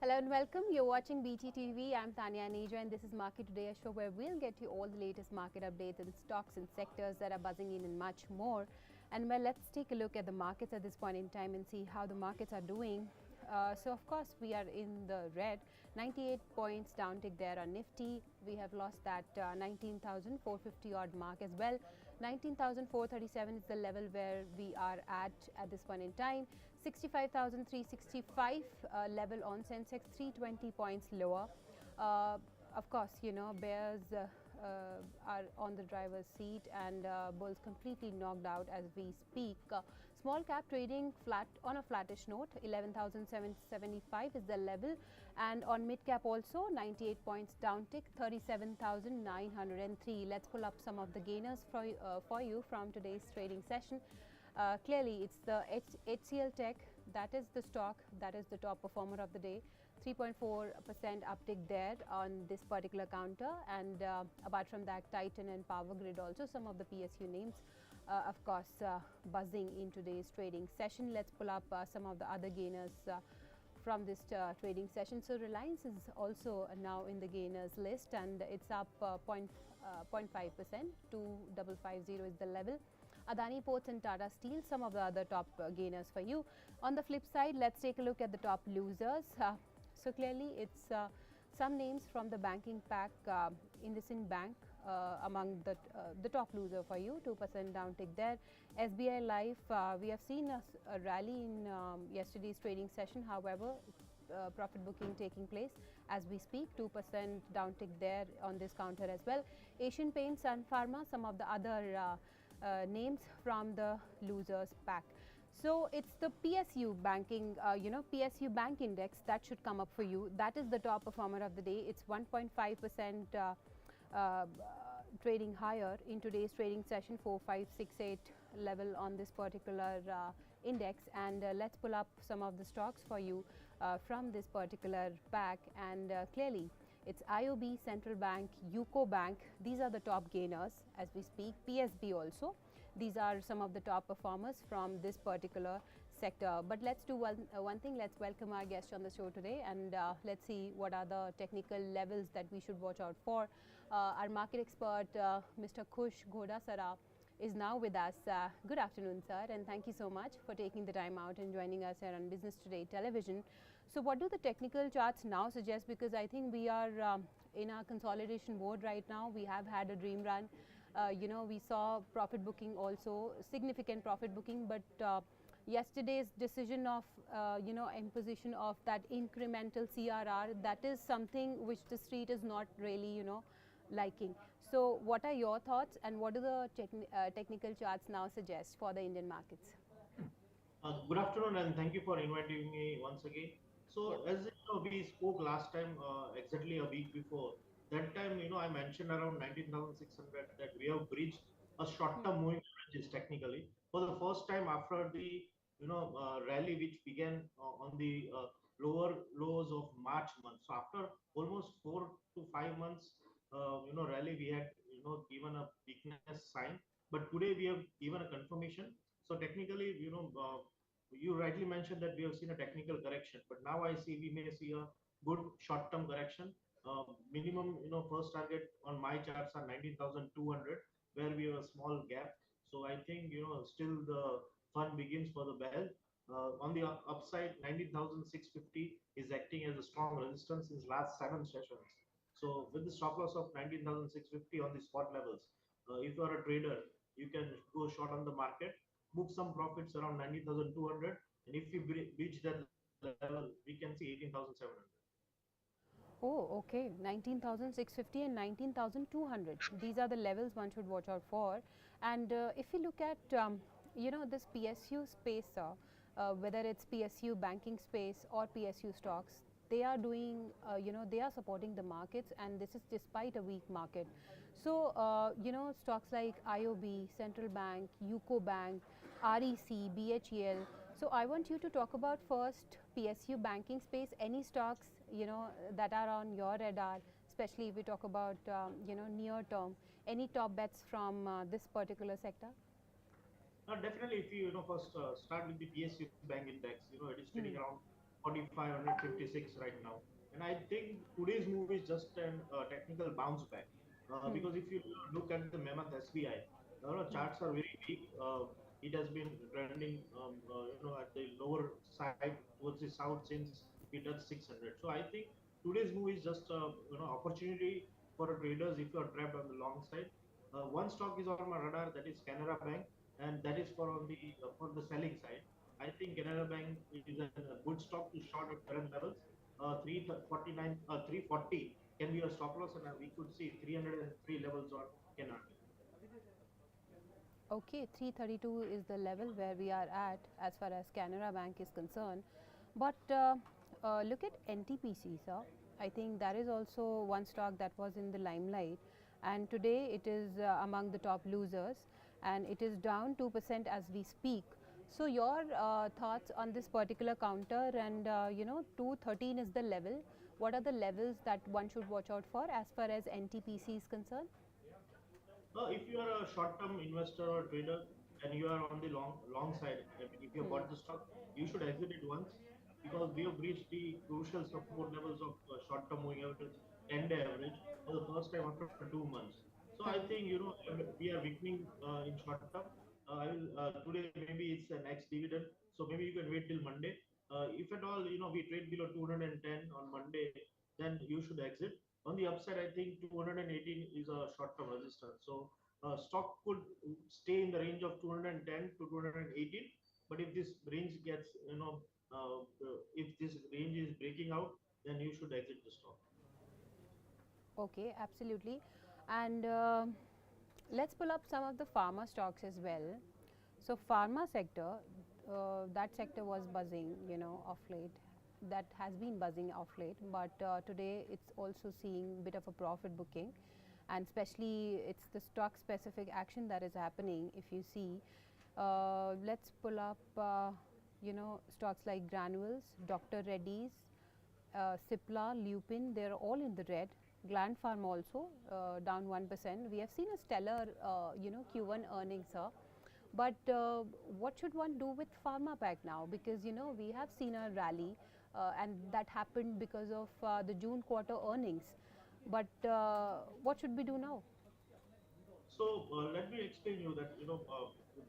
Hello and welcome. You're watching BTTV. I'm Tanya Aneja and this is Market Today, a show where we'll get you all the latest market updates in stocks and sectors that are buzzing in and much more. And well, let's take a look at the markets at this point in time and see how the markets are doing. So of course we are in the red, 98 points downtick there on Nifty. We have lost that 19,450 odd mark as well. 19,437 is the level where we are at this point in time. 65,365 level on Sensex, 320 points lower. Of course, you know, bears are on the driver's seat and bulls completely knocked out as we speak. Small cap trading flat on a flattish note, 11,775 is the level, and on mid cap also 98 points downtick, 37,903. Let's pull up some of the gainers for you from today's trading session. Clearly, it's the HCL Tech, that is the stock, that is the top performer of the day. 3.4% uptick there on this particular counter, and apart from that, Titan and Power Grid also, some of the PSU names, of course, buzzing in today's trading session. Let's pull up some of the other gainers from this trading session. So Reliance is also now in the gainers list, and it's up 0.5%. 2,550 is the level. Adani Ports and Tata Steel, some of the other top gainers for you. On the flip side, let's take a look at the top losers. So clearly, it's some names from the banking pack. IndusInd Bank among the top loser for you, 2% downtick there. SBI Life, we have seen a rally in yesterday's trading session. However, profit booking taking place as we speak, 2% downtick there on this counter as well. Asian Paints and Pharma, some of the other names from the losers pack. So it's the PSU banking, PSU bank index that should come up for you. That is the top performer of the day. It's 1.5% trading higher in today's trading session, 4568 level on this particular index. And let's pull up some of the stocks for you from this particular pack. And clearly, it's IOB, Central Bank, UCO Bank. These are the top gainers as we speak. PSB also. These are some of the top performers from this particular sector. But let's do one thing. Let's welcome our guest on the show today, and let's see what are the technical levels that we should watch out for. Our market expert, Mr. Khush Ghodasara, is now with us. Good afternoon, sir, and thank you so much for taking the time out and joining us here on Business Today Television. So what do the technical charts now suggest? Because I think we are in a consolidation mode right now. We have had a dream run. We saw profit booking also, significant profit booking, but yesterday's decision of, imposition of that incremental CRR, that is something which the street is not really, liking. So what are your thoughts, and what do the technical charts now suggest for the Indian markets? Good afternoon, and thank you for inviting me once again. So, Yep. as you know, we spoke last time, exactly a week before. That time, I mentioned around 19,600 that we have breached a short-term moving averages technically for the first time after the rally which began on the lower lows of March month. So after almost 4 to 5 months, rally, we had given a weakness sign, but today we have given a confirmation. So technically, you rightly mentioned that we have seen a technical correction, but now I see we may see a good short-term correction. Minimum, first target on my charts are 19,200, where we have a small gap. So I think, still the fun begins for the bell. On the upside, 19,650 is acting as a strong resistance in last 7 sessions. So with the stop loss of 19,650 on the spot levels, if you are a trader, you can go short on the market, book some profits around 19,200, and if we reach that level, we can see 18,700. Oh, okay. 19,650 and 19,200. These are the levels one should watch out for. And if you look at, this PSU space, whether it's PSU banking space or PSU stocks, they are doing, they are supporting the markets, and this is despite a weak market. So, stocks like IOB, Central Bank, UCO Bank, REC, BHEL. So I want you to talk about first PSU banking space, any stocks, that are on your radar, especially if we talk about, near term, any top bets from this particular sector? Definitely, if you, first start with the PSU bank index, it is trading around 145, 156 right now. And I think today's move is just an technical bounce back. Hmm. Because if you look at the Mammoth SBI, Hmm. charts are very weak. It has been trending, at the lower side towards the south since it touched 600. So I think today's move is just opportunity for traders if you are trapped on the long side. One stock is on my radar, that is Canara Bank, and that is for the selling side. I think Canara Bank is a good stock to short at current levels. 340 can be a stop loss, and we could see 303 levels on Canara. Okay, 332 is the level where we are at as far as Canara Bank is concerned. But look at NTPC, sir. I think that is also one stock that was in the limelight, and today it is among the top losers, and it is down 2% as we speak. So your thoughts on this particular counter, and 213 is the level. What are the levels that one should watch out for as far as NTPC is concerned? If you are a short-term investor or trader and you are on the long side, I mean, if you have Hmm. bought the stock, you should exit it once because we have reached the crucial support levels of short-term moving average, 10-day average for the first time after 2 months. So I think Hmm. we are weakening in short term. I will today maybe it's the next dividend, so maybe you can wait till Monday. If at all we trade below 210 on Monday, then you should exit. On the upside, I think 218 is a short-term resistance. So stock could stay in the range of 210 to 218. But if this range gets, if this range is breaking out, then you should exit the stock. Okay, absolutely. And let's pull up some of the pharma stocks as well. So pharma sector, that sector was buzzing, of late. That has been buzzing of late, but today it's also seeing a bit of a profit booking, and especially it's the stock specific action that is happening. If you see, let's pull up, stocks like Granules, Dr. Reddy's, Cipla, Lupin, they're all in the red. Gland Pharma also down 1%. We have seen a stellar, Q1 earnings, sir. But what should one do with pharma pack now? Because we have seen a rally, and that happened because of the June quarter earnings. But what should we do now? So let me explain you that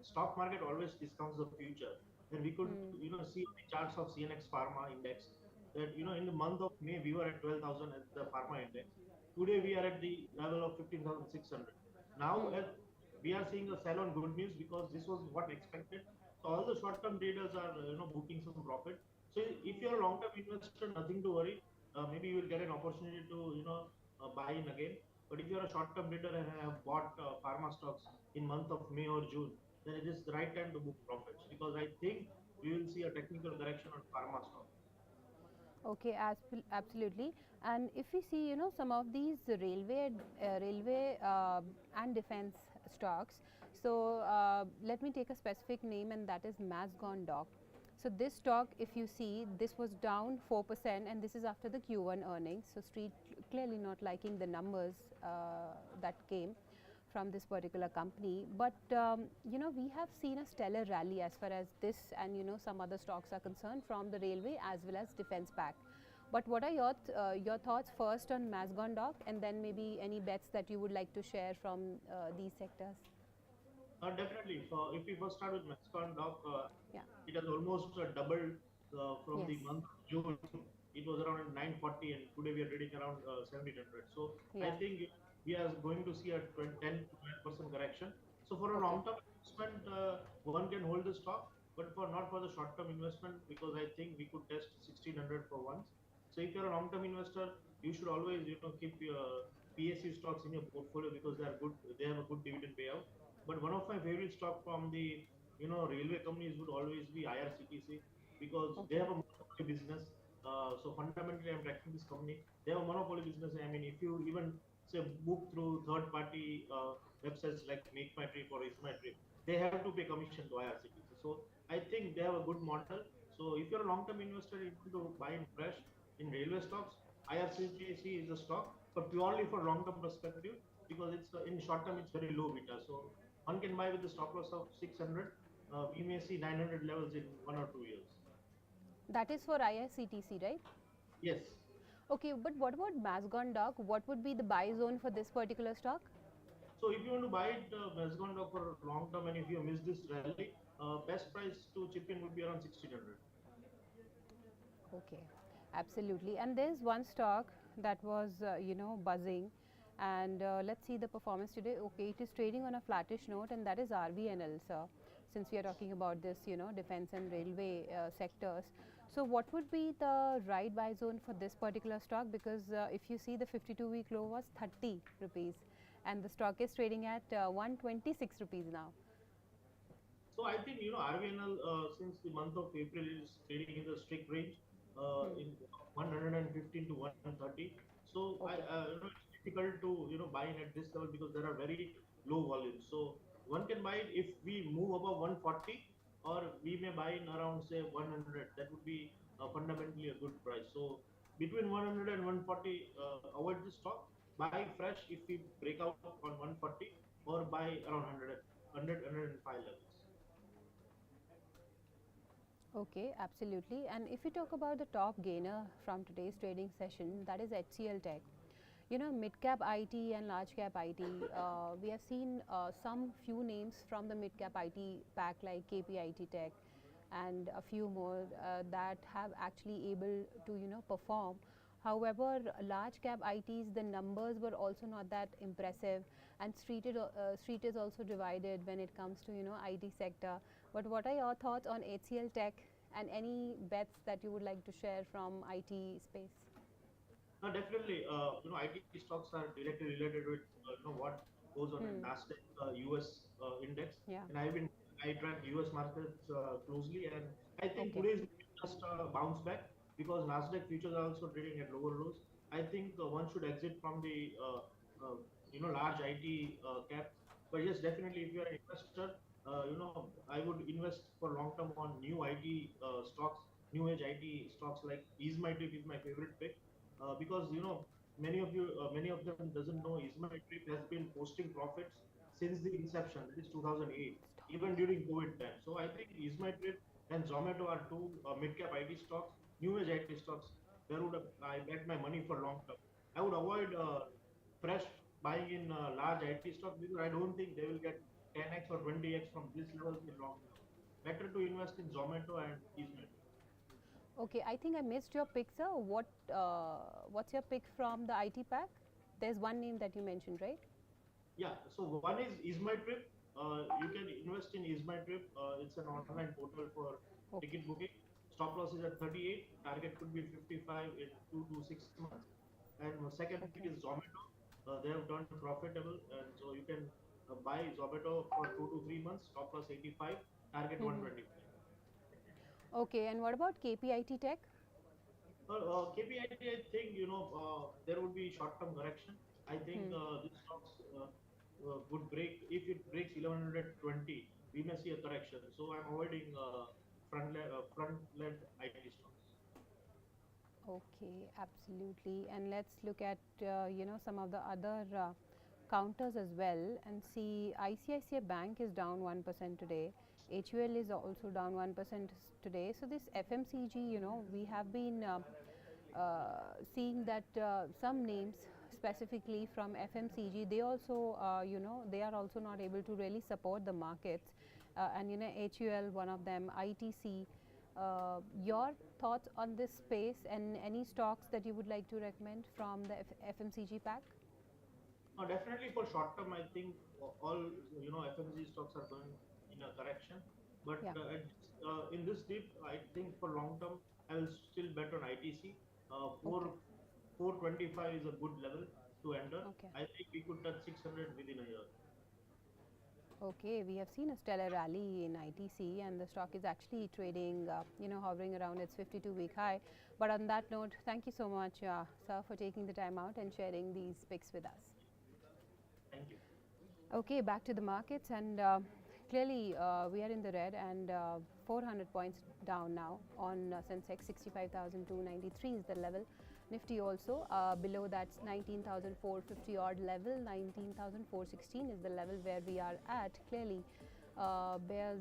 stock market always discounts the future, and we could Hmm. see the charts of CNX Pharma Index that in the month of May we were at 12,000 at the Pharma Index. Today we are at the level of 15,600. Now Hmm. we are seeing a sell on good news because this was what expected. So all the short-term traders are booking some profit. So if you're a long-term investor, nothing to worry. Maybe you will get an opportunity to buy in again. But if you're a short-term trader and have bought pharma stocks in month of May or June, then it is the right time to book profits because I think we will see a technical correction on pharma stocks. Okay, absolutely. And if we see, some of these railway and defense stocks. So let me take a specific name, and that is Mazgon Dock. So this stock, if you see, this was down 4%, and this is after the Q1 earnings. So street clearly not liking the numbers that came from this particular company. But we have seen a stellar rally as far as this and some other stocks are concerned from the railway as well as defense pack. But what are your thoughts first on Mazgon Dock, and then maybe any bets that you would like to share from these sectors? Definitely. So if we first start with Mexican Doc, Yeah. it has almost doubled from Yes. the month of June. It was around 940, and today we are trading around 1700. So I Yeah. think we are going to see a 10 to 12% correction. So for a Okay. long-term investment, one can hold the stock, but for not for the short-term investment because I think we could test 1600 for once. So if you're a long-term investor, you should always keep your PSU stocks in your portfolio because they are good. They have a good dividend payout. But one of my favorite stock from the railway companies would always be IRCTC because they Okay. have a monopoly business. So fundamentally, I'm tracking this company. They have a monopoly business. I mean, if you even say book through third-party websites like Make My Trip or Is My Trip, they have to pay commission to IRCTC. So I think they have a good model. So if you're a long-term investor, you want to buy in fresh in railway stocks, IRCTC is a stock, but purely for long-term perspective because it's in short term it's very low beta. So one can buy with the stop loss of 600. We may see 900 levels in 1 or 2 years. That is for IRCTC, right? Yes. Okay, but what about Mazgon Doc? What would be the buy zone for this particular stock? So if you want to buy it, Mazgon for long term, and if you miss this rally, best price to chip in would be around 1600. Okay, absolutely. And there's one stock that was, buzzing. And let's see the performance today. Okay, it is trading on a flattish note, and that is RVNL, sir. Since we are talking about this, defense and railway sectors. So, what would be the right buy zone for this particular stock? Because if you see, the 52-week low was 30 rupees, and the stock is trading at 126 rupees now. So I think RVNL since the month of April is trading in the strict range in 115 to 130. So Okay. it's difficult to buy in at this level because there are very low volumes. So one can buy it if we move above 140, or we may buy in around say 100. That would be fundamentally a good price. So between 100 and 140, avoid this stock. Buy fresh if we break out on 140, or buy around 100, 105 levels. Okay, absolutely. And if we talk about the top gainer from today's trading session, that is HCL Tech. Mid cap IT and large cap IT, we have seen some few names from the mid cap IT pack like KPIT Tech and a few more that have actually able to perform. However, large cap ITs, the numbers were also not that impressive, and street is also divided when it comes to IT sector. But what are your thoughts on HCL Tech and any bets that you would like to share from IT space? No, definitely. IT stocks are directly related with what goes on in Hmm. Nasdaq US index, Yeah. and I track US markets closely, and I think Okay. today's just bounce back because Nasdaq futures are also trading at lower lows. I think one should exit from the large IT caps. But yes, definitely, if you are an investor, I would invest for long term on new IT stocks, new age IT stocks like Easemotrip is my favorite pick because many of them doesn't know Ismatrip has been posting profits since the inception, that is 2008, even during COVID time. So I think Ismatrip and Zomato are two mid-cap IT stocks, new age IT stocks. Where would I bet my money for long term? I would avoid fresh buying in large IT stocks because I don't think they will get 10x or 20x from these levels in long term. Better to invest in Zomato and Ismatrip. Okay, I think I missed your pick, sir. What's your pick from the IT pack? There's one name that you mentioned, right? Yeah, so one is my trip. You can invest in Is My Trip. It's an online portal for Okay. ticket booking. Stop loss is at 38. Target could be 55 in 2 to 6 months. And the second pick Okay. is Zomato. They have turned profitable, and so you can buy Zomato for 2 to 3 months. Stop loss 85. Target Hmm. 125. Okay, and what about KPIT Tech? KPIT, I think there would be short-term correction. I think Hmm. this stocks would break if it breaks 1120. We may see a correction. So I'm avoiding front-led IT stocks. Okay, absolutely. And let's look at some of the other counters as well and see ICICI Bank is down 1% today. HUL is also down 1% today. So this FMCG, we have been seeing that some names specifically from FMCG, they also, they are also not able to really support the markets. And HUL, one of them, ITC. Your thoughts on this space and any stocks that you would like to recommend from the FMCG pack? Definitely for short term, I think all FMG stocks are going in a correction. But Yeah. in this dip, I think for long term, I will still bet on ITC. Okay. 425 is a good level to enter. Okay. I think we could touch 600 within a year. Okay, we have seen a stellar rally in ITC, and the stock is actually trading, hovering around its 52-week high. But on that note, thank you so much, sir, for taking the time out and sharing these picks with us. Thank you. Okay, back to the markets, and clearly we are in the red, and 400 points down now on Sensex. 65,293 is the level. Nifty also below that's 19,450 odd level. 19,416 is the level where we are at. Clearly, bears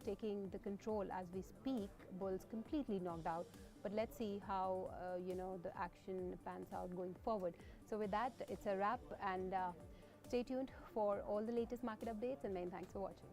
taking the control as we speak. Bulls completely knocked out. But let's see how the action pans out going forward. So with that, it's a wrap, and stay tuned for all the latest market updates, and many thanks for watching.